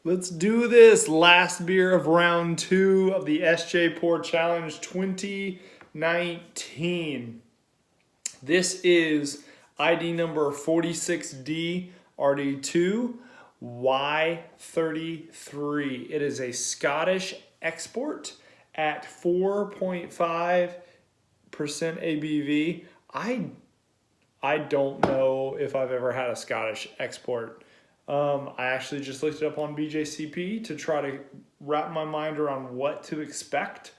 Let's do this. Last beer of round 2 of the SJPorr Challenge 2019. This is ID number 46D-RD2-Y33. It is a Scottish export at 4.5% ABV. I don't know if I've ever had a Scottish export. I actually just looked it up on BJCP to try to wrap my mind around what to expect.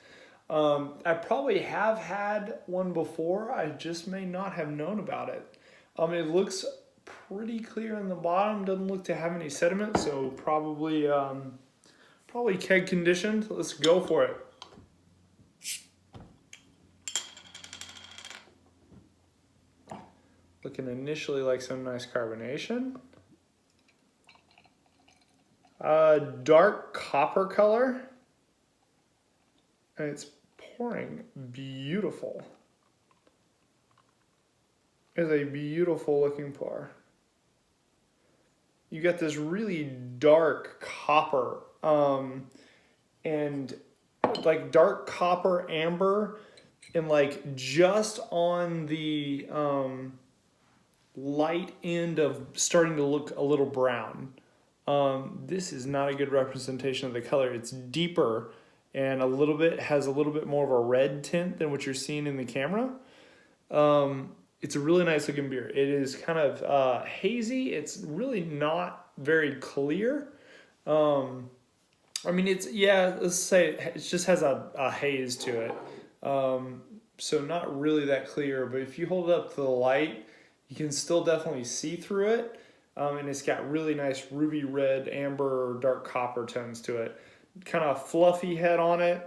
I probably have had one before. I just may not have known about it. It looks pretty clear in the bottom. Doesn't look to have any sediment, so probably keg conditioned. Let's go for it. Looking initially like some nice carbonation. Dark copper color. And it's pouring beautiful. It's a beautiful looking pour. You got this really dark copper, and like dark copper amber, and like just on the light end of starting to look a little brown. This is not a good representation of the color. It's deeper and has a little bit more of a red tint than what you're seeing in the camera. It's a really nice looking beer. It is kind of hazy. It's really not very clear. I mean, let's say it just has a haze to it. So not really that clear, but if you hold it up to the light, you can still definitely see through it. And it's got really nice ruby red, amber, dark copper tones to it. Kind of fluffy head on it.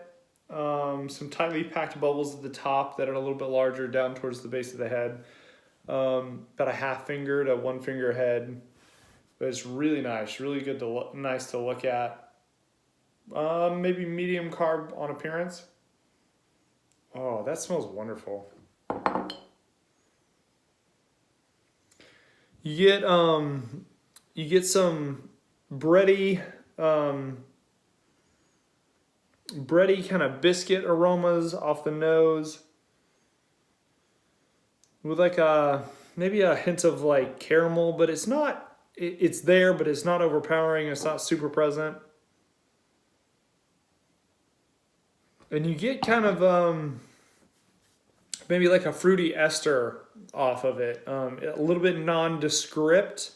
Some tightly packed bubbles at the top that are a little bit larger down towards the base of the head. About a half finger to 1 finger head. But it's really nice, really good nice to look at. Maybe medium carb on appearance. Oh, that smells wonderful. You get some bready kind of biscuit aromas off the nose, with like maybe a hint of like caramel, but it's not. It's there, but it's not overpowering. It's not super present, and you get kind of maybe like a fruity ester off of it, a little bit nondescript,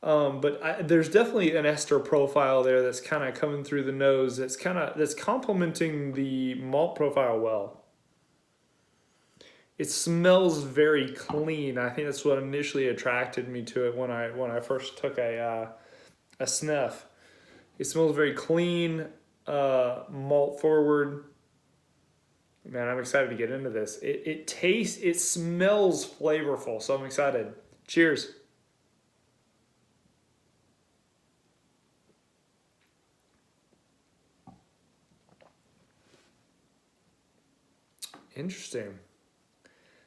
but there's definitely an ester profile there that's kind of coming through the nose. That's complementing the malt profile well. It smells very clean. I think that's what initially attracted me to it when I first took a sniff. It smells very clean, malt forward. Man, I'm excited to get into this. It smells flavorful, so I'm excited. Cheers. Interesting.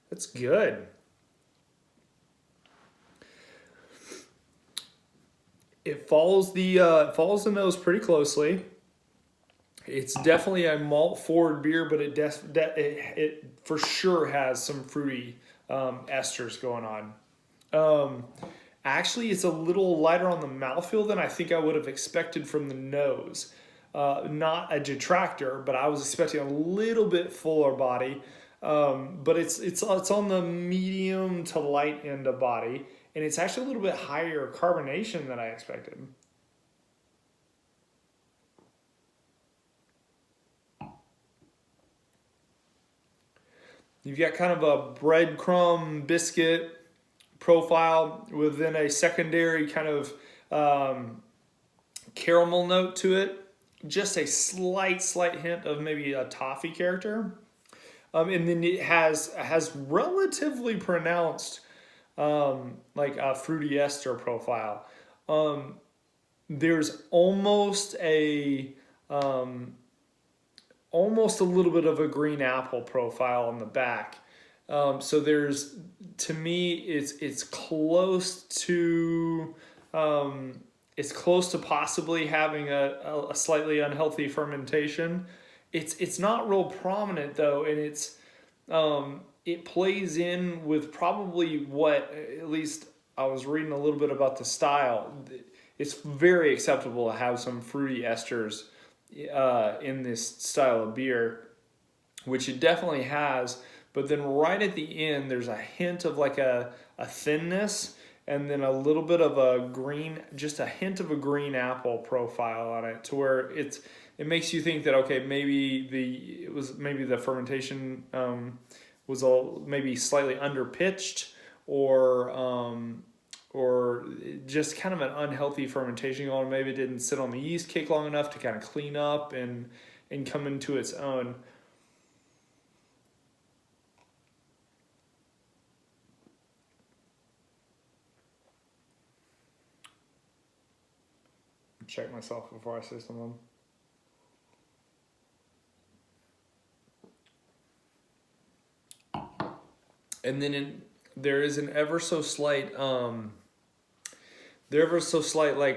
That's good. It follows the nose pretty closely. It's definitely a malt forward beer, but it for sure has some fruity esters going on. Actually, it's a little lighter on the mouthfeel than I think I would have expected from the nose. Not a detractor, but I was expecting a little bit fuller body. But it's on the medium to light end of body, and it's actually a little bit higher carbonation than I expected. You've got kind of a breadcrumb biscuit profile within a secondary kind of caramel note to it. Just a slight hint of maybe a toffee character. And then it has relatively pronounced like a fruity ester profile. There's almost a little bit of a green apple profile on the back. So to me, it's close to it's close to possibly having a slightly unhealthy fermentation. It's not real prominent though, and it plays in with probably what, at least I was reading a little bit about the style. It's very acceptable to have some fruity esters in this style of beer, which it definitely has. But then right at the end, there's a hint of like a thinness, and then a little bit of a green, just a hint of a green apple profile on it, to where it makes you think that, okay, maybe the fermentation was maybe slightly underpitched, or just kind of an unhealthy fermentation going. Maybe it didn't sit on the yeast cake long enough to kind of clean up and come into its own. Check myself before I say something. And then there is an ever so slight like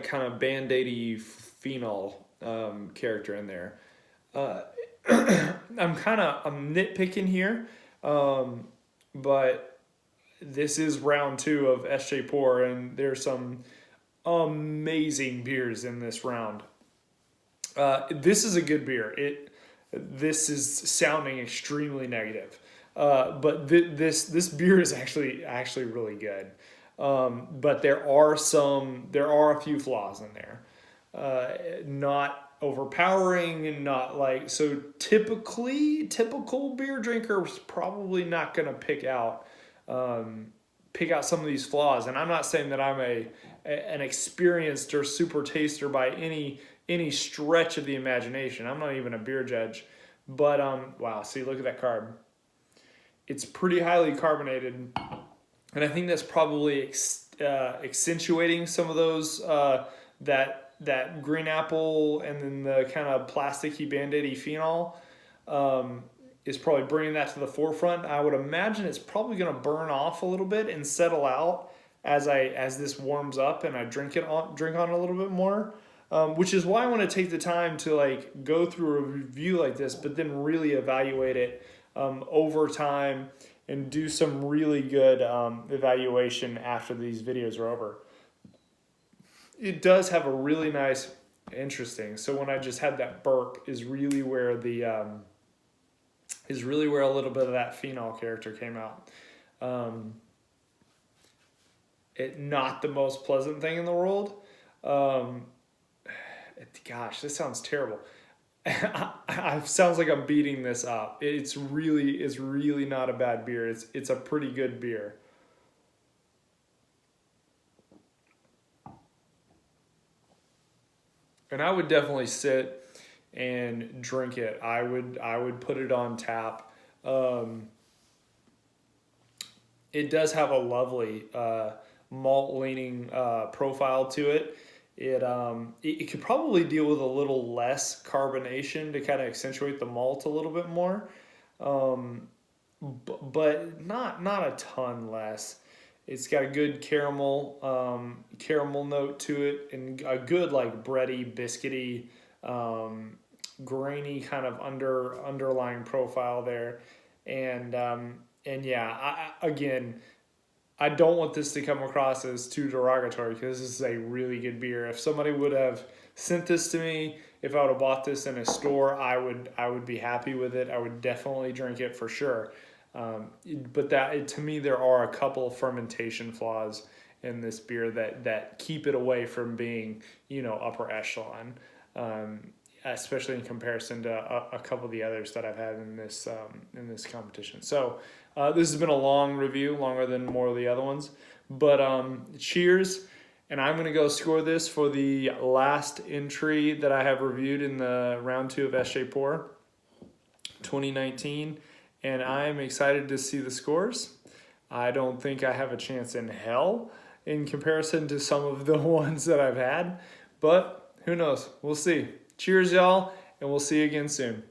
kind of band-aidy phenol character in there. I'm nitpicking here, but this is round 2 of SJPorr, and there's some amazing beers in this round. This is a good beer. This is sounding extremely negative, but this beer is actually really good. But there are a few flaws in there. Not overpowering, and not like, so typical beer drinker is probably not going to pick out some of these flaws. And I'm not saying that I'm an experienced or super taster by any stretch of the imagination. I'm not even a beer judge, but wow, see, look at that carb. It's pretty highly carbonated, and I think that's probably accentuating some of those that green apple, and then the kind of plasticky band-aidy phenol is probably bringing that to the forefront. I would imagine it's probably going to burn off a little bit and settle out as this warms up and I drink on a little bit more. Which is why I want to take the time to like go through a review like this, but then really evaluate it over time and do some really good evaluation after these videos are over. It does have a really nice, interesting. So when I just had that burp is really where a little bit of that phenol character came out. Not the most pleasant thing in the world. Gosh, this sounds terrible. It sounds like I'm beating this up. It's really not a bad beer. It's a pretty good beer. And I would definitely sit and drink it. I would put it on tap. It does have a lovely malt leaning profile to it. It could probably deal with a little less carbonation to kind of accentuate the malt a little bit more, but not a ton less. It's got a good caramel note to it, and a good like bready, biscuity, grainy kind of underlying profile there, and yeah, I don't want this to come across as too derogatory, because this is a really good beer. If somebody would have sent this to me, if I would have bought this in a store, I would be happy with it. I would definitely drink it for sure. But to me, there are a couple of fermentation flaws in this beer that keep it away from being, upper echelon, especially in comparison to a couple of the others that I've had in this competition. So this has been a long review, longer than more of the other ones. But cheers, and I'm going to go score this for the last entry that I have reviewed in the round 2 of SJPorr 2019. And I'm excited to see the scores. I don't think I have a chance in hell in comparison to some of the ones that I've had, but who knows? We'll see. Cheers, y'all, and we'll see you again soon.